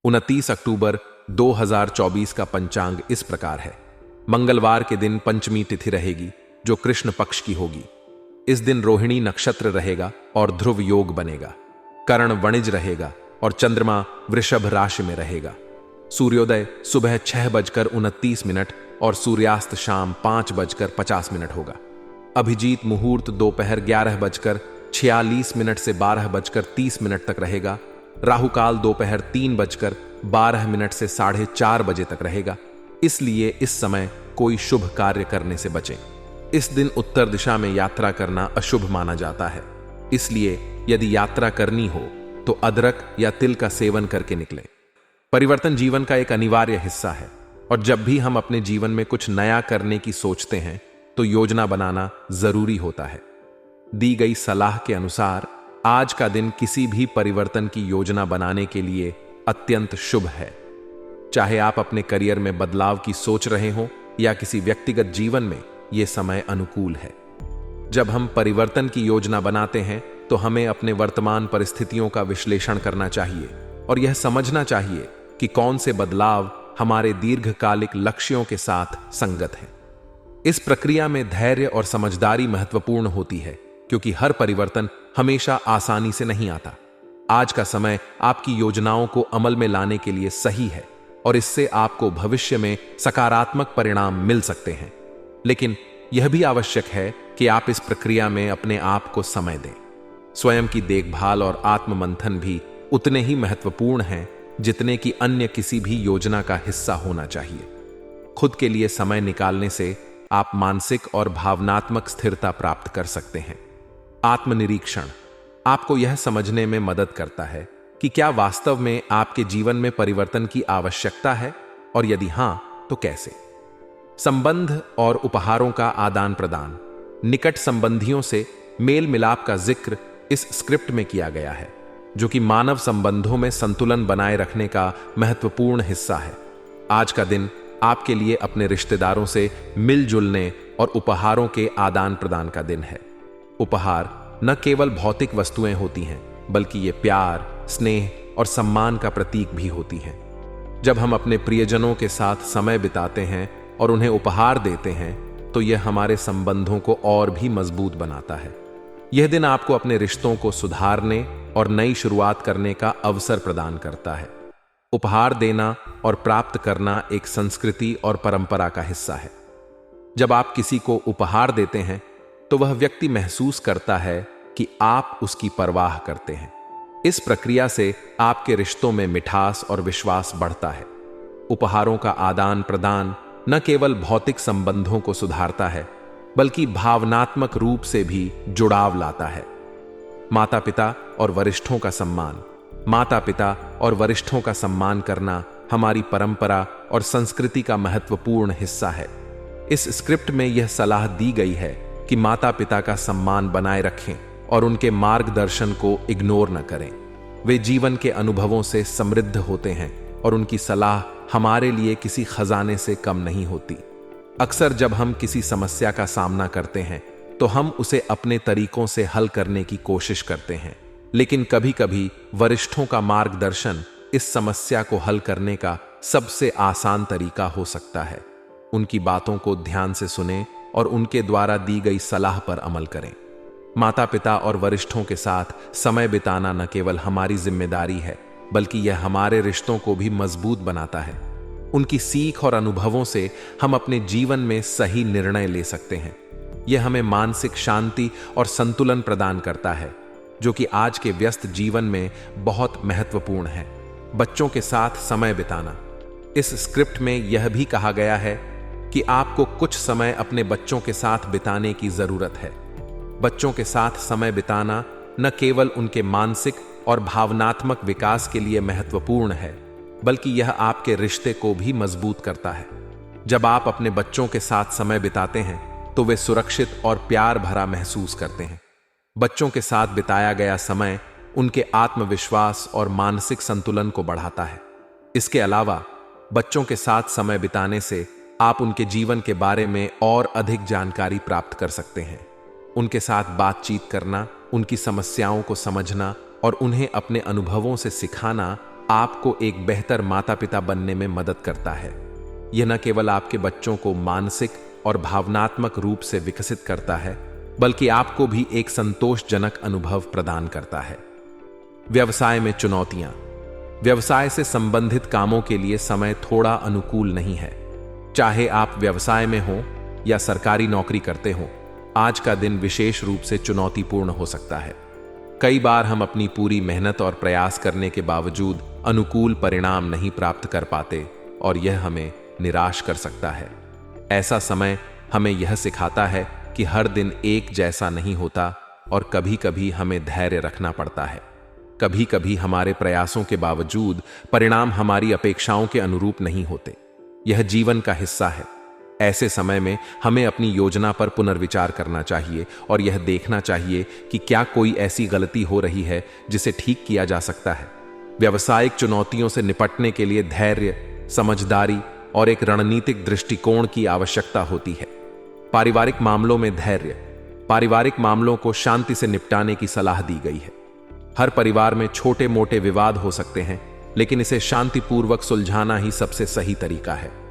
29 अक्टूबर 2024 का पंचांग इस प्रकार है। मंगलवार के दिन पंचमी तिथि रहेगी, जो कृष्ण पक्ष की होगी। इस दिन रोहिणी नक्षत्र रहेगा और ध्रुव योग बनेगा। कर्ण वणिज रहेगा और चंद्रमा वृषभ राशि में रहेगा। सूर्योदय सुबह 6:29 और सूर्यास्त शाम 5:50 होगा। अभिजीत मुहूर्त दोपहर 11:46 से 12:30 तक रहेगा। राहुकाल दोपहर 3:12 से 4:30 बजे तक रहेगा, इसलिए इस समय कोई शुभ कार्य करने से बचें। इस दिन उत्तर दिशा में यात्रा करना अशुभ माना जाता है, इसलिए यदि यात्रा करनी हो तो अदरक या तिल का सेवन करके निकलें। परिवर्तन जीवन का एक अनिवार्य हिस्सा है और जब भी हम अपने जीवन में कुछ नया करने की सोचते हैं तो योजना बनाना जरूरी होता है। दी गई सलाह के अनुसार आज का दिन किसी भी परिवर्तन की योजना बनाने के लिए अत्यंत शुभ है। चाहे आप अपने करियर में बदलाव की सोच रहे हो या किसी व्यक्तिगत जीवन में, यह समय अनुकूल है। जब हम परिवर्तन की योजना बनाते हैं तो हमें अपने वर्तमान परिस्थितियों का विश्लेषण करना चाहिए और यह समझना चाहिए कि कौन से बदलाव हमारे दीर्घकालिक लक्ष्यों के साथ संगत हैं। इस प्रक्रिया में धैर्य और समझदारी महत्वपूर्ण होती है, क्योंकि हर परिवर्तन हमेशा आसानी से नहीं आता। आज का समय आपकी योजनाओं को अमल में लाने के लिए सही है और इससे आपको भविष्य में सकारात्मक परिणाम मिल सकते हैं। लेकिन यह भी आवश्यक है कि आप इस प्रक्रिया में अपने आप को समय दें। स्वयं की देखभाल और आत्ममंथन भी उतने ही महत्वपूर्ण हैं जितने कि अन्य किसी भी योजना का हिस्सा होना चाहिए। खुद के लिए समय निकालने से आप मानसिक और भावनात्मक स्थिरता प्राप्त कर सकते हैं। आत्मनिरीक्षण आपको यह समझने में मदद करता है कि क्या वास्तव में आपके जीवन में परिवर्तन की आवश्यकता है और यदि हां, तो कैसे। संबंध और उपहारों का आदान प्रदान। निकट संबंधियों से मेल मिलाप का जिक्र इस स्क्रिप्ट में किया गया है, जो कि मानव संबंधों में संतुलन बनाए रखने का महत्वपूर्ण हिस्सा है। आज का दिन आपके लिए अपने रिश्तेदारों से मिलजुलने और उपहारों के आदान प्रदान का दिन है। उपहार न केवल भौतिक वस्तुएं होती हैं, बल्कि ये प्यार, स्नेह और सम्मान का प्रतीक भी होती हैं। जब हम अपने प्रियजनों के साथ समय बिताते हैं और उन्हें उपहार देते हैं, तो यह हमारे संबंधों को और भी मजबूत बनाता है। यह दिन आपको अपने रिश्तों को सुधारने और नई शुरुआत करने का अवसर प्रदान करता है। उपहार देना और प्राप्त करना एक संस्कृति और परंपरा का हिस्सा है। जब आप किसी को उपहार देते हैं तो वह व्यक्ति महसूस करता है कि आप उसकी परवाह करते हैं। इस प्रक्रिया से आपके रिश्तों में मिठास और विश्वास बढ़ता है। उपहारों का आदान प्रदान न केवल भौतिक संबंधों को सुधारता है, बल्कि भावनात्मक रूप से भी जुड़ाव लाता है। माता पिता और वरिष्ठों का सम्मान। माता पिता और वरिष्ठों का सम्मान करना हमारी परंपरा और संस्कृति का महत्वपूर्ण हिस्सा है। इस स्क्रिप्ट में यह सलाह दी गई है कि माता पिता का सम्मान बनाए रखें और उनके मार्गदर्शन को इग्नोर न करें। वे जीवन के अनुभवों से समृद्ध होते हैं और उनकी सलाह हमारे लिए किसी खजाने से कम नहीं होती। अक्सर जब हम किसी समस्या का सामना करते हैं तो हम उसे अपने तरीकों से हल करने की कोशिश करते हैं, लेकिन कभी-कभी वरिष्ठों का मार्गदर्शन इस समस्या को हल करने का सबसे आसान तरीका हो सकता है। उनकी बातों को ध्यान से सुनें और उनके द्वारा दी गई सलाह पर अमल करें। माता पिता और वरिष्ठों के साथ समय बिताना न केवल हमारी जिम्मेदारी है, बल्कि यह हमारे रिश्तों को भी मजबूत बनाता है। उनकी सीख और अनुभवों से हम अपने जीवन में सही निर्णय ले सकते हैं। यह हमें मानसिक शांति और संतुलन प्रदान करता है, जो कि आज के व्यस्त जीवन में बहुत महत्वपूर्ण है। बच्चों के साथ समय बिताना। इस स्क्रिप्ट में यह भी कहा गया है कि आपको कुछ समय अपने बच्चों के साथ बिताने की जरूरत है। बच्चों के साथ समय बिताना न केवल उनके मानसिक और भावनात्मक विकास के लिए महत्वपूर्ण है, बल्कि यह आपके रिश्ते को भी मजबूत करता है। जब आप अपने बच्चों के साथ समय बिताते हैं तो वे सुरक्षित और प्यार भरा महसूस करते हैं। बच्चों के साथ बिताया गया समय उनके आत्मविश्वास और मानसिक संतुलन को बढ़ाता है। इसके अलावा बच्चों के साथ समय बिताने से आप उनके जीवन के बारे में और अधिक जानकारी प्राप्त कर सकते हैं। उनके साथ बातचीत करना, उनकी समस्याओं को समझना और उन्हें अपने अनुभवों से सिखाना आपको एक बेहतर माता पिता बनने में मदद करता है। यह न केवल आपके बच्चों को मानसिक और भावनात्मक रूप से विकसित करता है, बल्कि आपको भी एक संतोषजनक अनुभव प्रदान करता है। व्यवसाय में चुनौतियां। व्यवसाय से संबंधित कामों के लिए समय थोड़ा अनुकूल नहीं है। चाहे आप व्यवसाय में हो या सरकारी नौकरी करते हो, आज का दिन विशेष रूप से चुनौतीपूर्ण हो सकता है। कई बार हम अपनी पूरी मेहनत और प्रयास करने के बावजूद अनुकूल परिणाम नहीं प्राप्त कर पाते और यह हमें निराश कर सकता है। ऐसा समय हमें यह सिखाता है कि हर दिन एक जैसा नहीं होता और कभी-कभी हमें धैर्य रखना पड़ता है। कभी-कभी हमारे प्रयासों के बावजूद परिणाम हमारी अपेक्षाओं के अनुरूप नहीं होते। यह जीवन का हिस्सा है। ऐसे समय में हमें अपनी योजना पर पुनर्विचार करना चाहिए और यह देखना चाहिए कि क्या कोई ऐसी गलती हो रही है जिसे ठीक किया जा सकता है। व्यावसायिक चुनौतियों से निपटने के लिए धैर्य, समझदारी और एक रणनीतिक दृष्टिकोण की आवश्यकता होती है। पारिवारिक मामलों में धैर्य। पारिवारिक मामलों को शांति से निपटाने की सलाह दी गई है। हर परिवार में छोटे मोटे विवाद हो सकते हैं, लेकिन इसे शांतिपूर्वक सुलझाना ही सबसे सही तरीका है।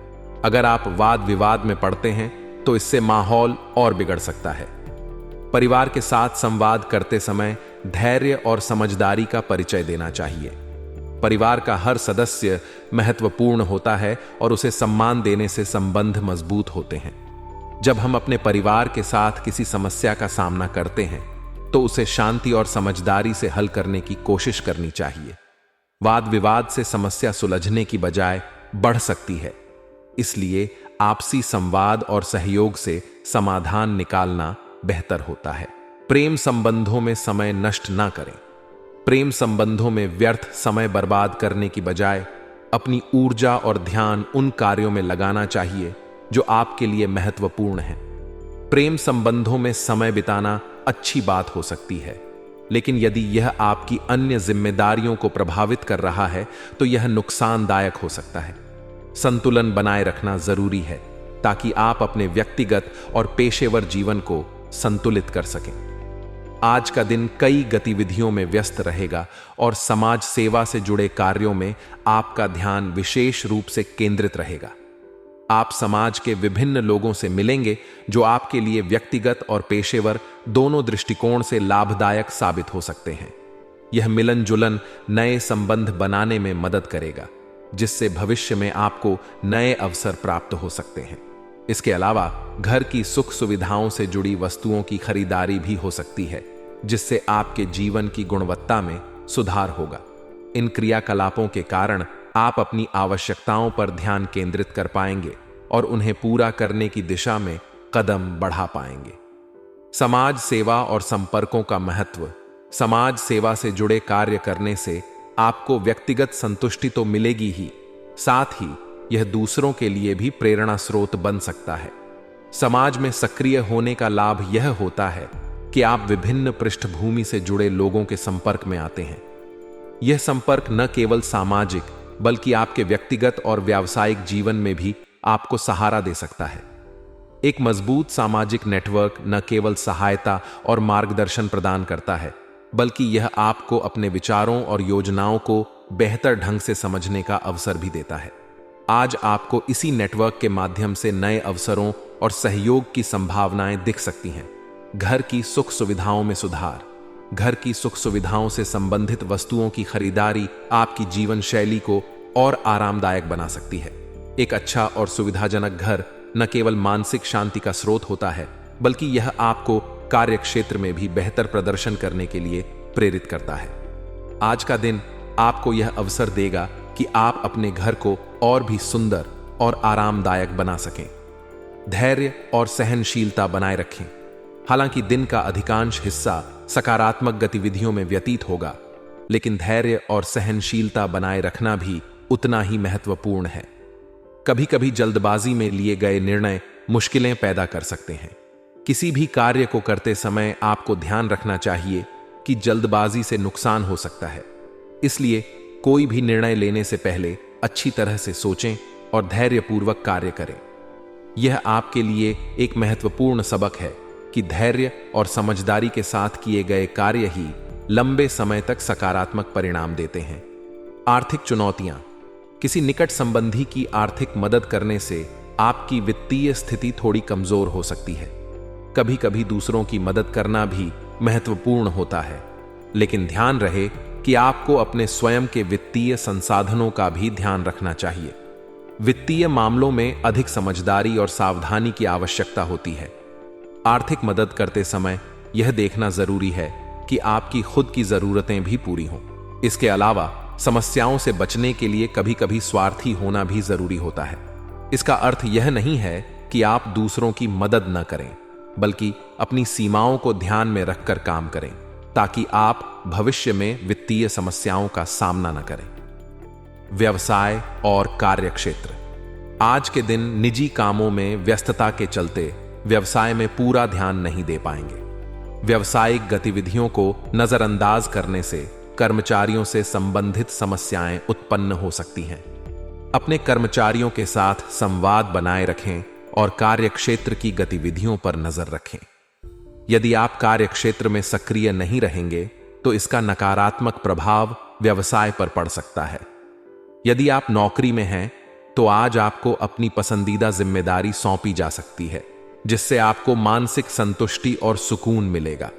अगर आप वाद विवाद में पड़ते हैं तो इससे माहौल और बिगड़ सकता है। परिवार के साथ संवाद करते समय धैर्य और समझदारी का परिचय देना चाहिए। परिवार का हर सदस्य महत्वपूर्ण होता है और उसे सम्मान देने से संबंध मजबूत होते हैं। जब हम अपने परिवार के साथ किसी समस्या का सामना करते हैं तो उसे शांति और समझदारी से हल करने की कोशिश करनी चाहिए। वाद विवाद से समस्या सुलझने की बजाय बढ़ सकती है, इसलिए आपसी संवाद और सहयोग से समाधान निकालना बेहतर होता है। प्रेम संबंधों में समय नष्ट ना करें। प्रेम संबंधों में व्यर्थ समय बर्बाद करने की बजाय अपनी ऊर्जा और ध्यान उन कार्यों में लगाना चाहिए जो आपके लिए महत्वपूर्ण हैं। प्रेम संबंधों में समय बिताना अच्छी बात हो सकती है, लेकिन यदि यह आपकी अन्य जिम्मेदारियों को प्रभावित कर रहा है तो यह नुकसानदायक हो सकता है। संतुलन बनाए रखना जरूरी है ताकि आप अपने व्यक्तिगत और पेशेवर जीवन को संतुलित कर सकें। आज का दिन कई गतिविधियों में व्यस्त रहेगा और समाज सेवा से जुड़े कार्यों में आपका ध्यान विशेष रूप से केंद्रित रहेगा। आप समाज के विभिन्न लोगों से मिलेंगे जो आपके लिए व्यक्तिगत और पेशेवर दोनों दृष्टिकोण से लाभदायक साबित हो सकते हैं। यह मिलन जुलन नए संबंध बनाने में मदद करेगा, जिससे भविष्य में आपको नए अवसर प्राप्त हो सकते हैं। इसके अलावा घर की सुख सुविधाओं से जुड़ी वस्तुओं की खरीदारी भी हो सकती है, जिससे आपके जीवन की गुणवत्ता में सुधार होगा। इन क्रियाकलापों के कारण आप अपनी आवश्यकताओं पर ध्यान केंद्रित कर पाएंगे और उन्हें पूरा करने की दिशा में कदम बढ़ा पाएंगे। समाज सेवा और संपर्कों का महत्व। समाज सेवा से जुड़े कार्य करने से आपको व्यक्तिगत संतुष्टि तो मिलेगी ही, साथ ही यह दूसरों के लिए भी प्रेरणा स्रोत बन सकता है। समाज में सक्रिय होने का लाभ यह होता है कि आप विभिन्न पृष्ठभूमि से जुड़े लोगों के संपर्क में आते हैं। यह संपर्क न केवल सामाजिक बल्कि आपके व्यक्तिगत और व्यावसायिक जीवन में भी आपको सहारा दे सकता है। एक मजबूत सामाजिक नेटवर्क न केवल सहायता और मार्गदर्शन प्रदान करता है, बल्कि यह आपको अपने विचारों और योजनाओं को बेहतर ढंग से समझने का अवसर भी देता है। आज आपको इसी नेटवर्क के माध्यम से नए अवसरों और सहयोग की संभावनाएं दिख सकती हैं। घर की सुख सुविधाओं में सुधार। घर की सुख सुविधाओं से संबंधित वस्तुओं की खरीदारी आपकी जीवन शैली को और आरामदायक बना सकती है। एक अच्छा और सुविधाजनक घर न केवल मानसिक शांति का स्रोत होता है, बल्कि यह आपको कार्य क्षेत्र में भी बेहतर प्रदर्शन करने के लिए प्रेरित करता है। आज का दिन आपको यह अवसर देगा कि आप अपने घर को और भी सुंदर और आरामदायक बना सकें। धैर्य और सहनशीलता बनाए रखें। हालांकि दिन का अधिकांश हिस्सा सकारात्मक गतिविधियों में व्यतीत होगा, लेकिन धैर्य और सहनशीलता बनाए रखना भी उतना ही महत्वपूर्ण है। कभी कभी जल्दबाजी में लिए गए निर्णय मुश्किलें पैदा कर सकते हैं। किसी भी कार्य को करते समय आपको ध्यान रखना चाहिए कि जल्दबाजी से नुकसान हो सकता है। इसलिए कोई भी निर्णय लेने से पहले अच्छी तरह से सोचें और धैर्यपूर्वक कार्य करें। यह आपके लिए एक महत्वपूर्ण सबक है कि धैर्य और समझदारी के साथ किए गए कार्य ही लंबे समय तक सकारात्मक परिणाम देते हैं। आर्थिक चुनौतियां। किसी निकट संबंधी की आर्थिक मदद करने से आपकी वित्तीय स्थिति थोड़ी कमजोर हो सकती है। कभी कभी दूसरों की मदद करना भी महत्वपूर्ण होता है, लेकिन ध्यान रहे कि आपको अपने स्वयं के वित्तीय संसाधनों का भी ध्यान रखना चाहिए। वित्तीय मामलों में अधिक समझदारी और सावधानी की आवश्यकता होती है। आर्थिक मदद करते समय यह देखना जरूरी है कि आपकी खुद की जरूरतें भी पूरी हों। इसके अलावा समस्याओं से बचने के लिए कभी कभी स्वार्थी होना भी जरूरी होता है। इसका अर्थ यह नहीं है कि आप दूसरों की मदद न करें, बल्कि अपनी सीमाओं को ध्यान में रखकर काम करें, ताकि आप भविष्य में वित्तीय समस्याओं का सामना न करें। व्यवसाय और कार्यक्षेत्र। आज के दिन निजी कामों में व्यस्तता के चलते व्यवसाय में पूरा ध्यान नहीं दे पाएंगे। व्यावसायिक गतिविधियों को नजरअंदाज करने से कर्मचारियों से संबंधित समस्याएं उत्पन्न हो सकती हैं। अपने कर्मचारियों के साथ संवाद बनाए रखें और कार्यक्षेत्र की गतिविधियों पर नजर रखें। यदि आप कार्यक्षेत्र में सक्रिय नहीं रहेंगे तो इसका नकारात्मक प्रभाव व्यवसाय पर पड़ सकता है। यदि आप नौकरी में हैं तो आज आपको अपनी पसंदीदा जिम्मेदारी सौंपी जा सकती है, जिससे आपको मानसिक संतुष्टि और सुकून मिलेगा।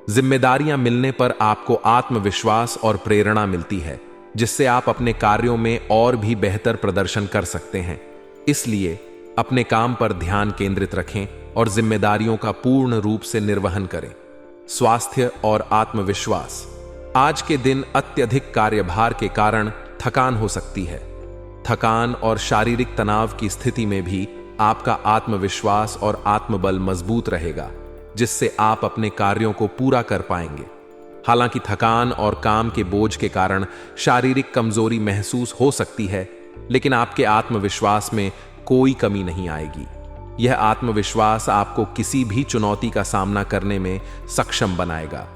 जिम्मेदारियां मिलने पर आपको आत्मविश्वास और प्रेरणा मिलती है, जिससे आप अपने कार्यों में और भी बेहतर प्रदर्शन कर सकते हैं। इसलिए अपने काम पर ध्यान केंद्रित रखें और जिम्मेदारियों का पूर्ण रूप से निर्वहन करें। स्वास्थ्य और आत्मविश्वास। आज के दिन अत्यधिक कार्यभार के कारण थकान हो सकती है। थकान और शारीरिक तनाव की स्थिति में भी आपका आत्मविश्वास और आत्मबल मजबूत रहेगा, जिससे आप अपने कार्यों को पूरा कर पाएंगे। हालांकि थकान और काम के बोझ के कारण शारीरिक कमजोरी महसूस हो सकती है, लेकिन आपके आत्मविश्वास में कोई कमी नहीं आएगी। यह आत्मविश्वास आपको किसी भी चुनौती का सामना करने में सक्षम बनाएगा।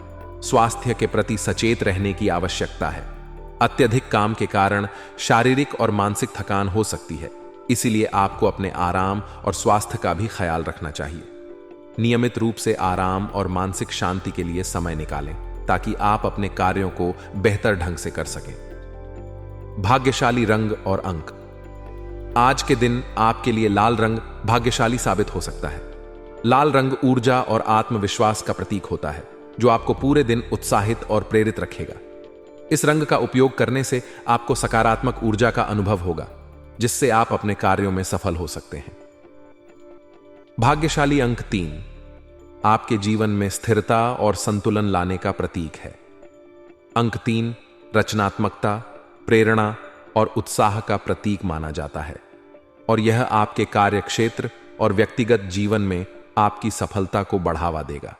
स्वास्थ्य के प्रति सचेत रहने की आवश्यकता है। अत्यधिक काम के कारण शारीरिक और मानसिक थकान हो सकती है, इसीलिए आपको अपने आराम और स्वास्थ्य का भी ख्याल रखना चाहिए। नियमित रूप से आराम और मानसिक शांति के लिए समय निकालें, ताकि आप अपने कार्यों को बेहतर ढंग से कर सकें। भाग्यशाली रंग और अंक। आज के दिन आपके लिए लाल रंग भाग्यशाली साबित हो सकता है। लाल रंग ऊर्जा और आत्मविश्वास का प्रतीक होता है, जो आपको पूरे दिन उत्साहित और प्रेरित रखेगा। इस रंग का उपयोग करने से आपको सकारात्मक ऊर्जा का अनुभव होगा, जिससे आप अपने कार्यों में सफल हो सकते हैं। भाग्यशाली अंक 3 आपके जीवन में स्थिरता और संतुलन लाने का प्रतीक है। अंक 3 रचनात्मकता, प्रेरणा और उत्साह का प्रतीक माना जाता है, और यह आपके कार्यक्षेत्र और व्यक्तिगत जीवन में आपकी सफलता को बढ़ावा देगा।